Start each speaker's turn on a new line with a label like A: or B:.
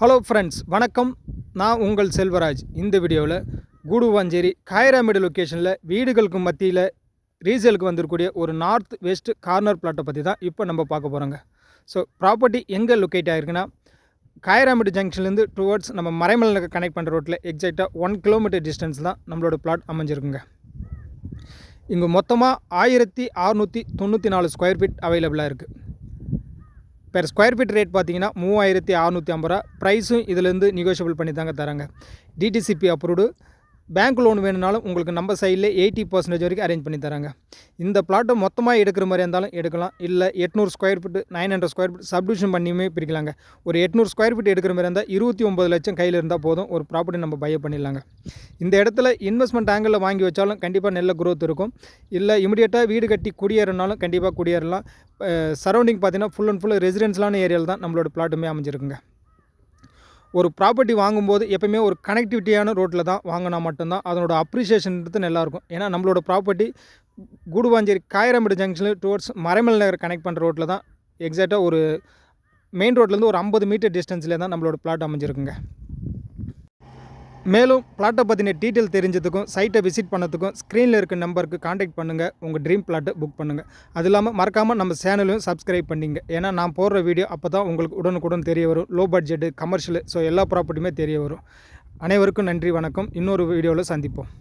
A: Hello friends, வணக்கம். நான் உங்கள் செல்வராஜ். இந்த வீடியோவில் கூடுவாஞ்சேரி காயராமேடு லொக்கேஷனில் வீடுகளுக்கு மத்தியில் ரீசேலுக்கு வந்திருக்கக்கூடிய ஒரு நார்த் வெஸ்ட் கார்னர் பிளாட்டை பற்றி தான் இப்போ நம்ம பார்க்க போகிறோங்க. ஸோ ப்ராப்பர்ட்டி எங்கே லொக்கேட் ஆகிருக்குன்னா, காயராமேடு ஜங்ஷன்லேருந்து டுவர்ட்ஸ் நம்ம மறைமலை கனெக்ட் பண்ணுற ரோட்டில் எக்ஸாக்டாக 1 கிலோமீட்டர் டிஸ்டன்ஸ் தான் நம்மளோட பிளாட் அமைஞ்சிருக்குங்க. இங்கே மொத்தமாக 1694 ஸ்கொயர் ஃபீட் அவைலபிளாக இருக்குது. பெர் ஸ்கொயர் ஃபீட் ரேட் பார்த்தீங்கன்னா 3650 ரூபா. ப்ரைஸும் இதிலேருந்து நெகோஷியபிள் பண்ணி தாங்க தராங்க. DTCP approved. பேங்க் லோன் வேணுனாலும் உங்களுக்கு நம்ம சைடில் 80% வரைக்கும் அரேஞ்ச் பண்ணி தராங்க. இந்த பிளாட்டை மொத்தமாக எடுக்கிற மாதிரி இருந்தாலும் எடுக்கலாம். இல்லை 800 square feet 900 square feet subdivision பண்ணியுமே பிரிக்கலாங்க. ஒரு 800 ஸ்கொயர் ஃபீட் எடுக்கிற மாதிரி இருந்தால் 29 லட்சம் கையில் இருந்தால் போதும், ஒரு ப்ராப்பர்ட்டி நம்ம பை பண்ணிடலாங்க. இந்த இடத்துல இன்வெஸ்ட்மெண்ட் ஆங்கிளில் வாங்கி வச்சாலும் கண்டிப்பாக நல்ல க்ரோத் இருக்கும். இல்லை இமிடியேட்டாக வீடு கட்டி குடியேறினாலும் கண்டிப்பாக குடியேறலாம். சரௌண்டிங் பார்த்தீங்கன்னா ஃபுல் அண்ட் ஃபுல் ரெசிடென்ஷியலான ஏரியாவில் தான் நம்மளோட பிளாட்டுமே அமைஞ்சிருக்குங்க. ஒரு ப்ராப்பர்ட்டி வாங்கும்போது எப்போயுமே ஒரு கனெக்டிவிட்டியான ரோட்டில் தான் வாங்கினா மட்டும்தான் அதனோட அப்ரிஷியேஷன்றது நல்லாயிருக்கும். ஏன்னா நம்மளோட ப்ராப்பர்ட்டி கூடுவாஞ்சேரி காயராமேடு ஜங்ஷனில் டுவர்ட்ஸ் மறைமலை நகர் கனெக்ட் பண்ணுற ரோட்டில் தான் எக்ஸாக்டாக ஒரு மெயின் ரோட்லேருந்து ஒரு 50 மீட்டர் டிஸ்டன்ஸில் தான் நம்மளோட பிளாட் அமைஞ்சிருக்குங்க. மேலும் பிளாட்டை பற்றின டீட்டெயில் தெரிஞ்சதுக்கும் சைட்டை விசிட் பண்ணதுக்கும் ஸ்க்ரீனில் இருக்க நம்பருக்கு காண்டாக்ட் பண்ணுங்கள். உங்கள் ட்ரீம் பிளாட்டை புக் பண்ணுங்கள். அது இல்லாமல் மறக்காமல் நம்ம சேனலையும் சப்ஸ்கிரைப் பண்ணிங்க. ஏன்னா நான் போடுற வீடியோ அப்போ தான் உங்களுக்கு உடனுக்குடன் தெரிய வரும். லோ பட்ஜெட்டு, கமர்ஷியல், ஸோ எல்லா ப்ராப்பர்ட்டியுமே தெரிய வரும். அனைவருக்கும் நன்றி, வணக்கம். இன்னொரு வீடியோவில் சந்திப்போம்.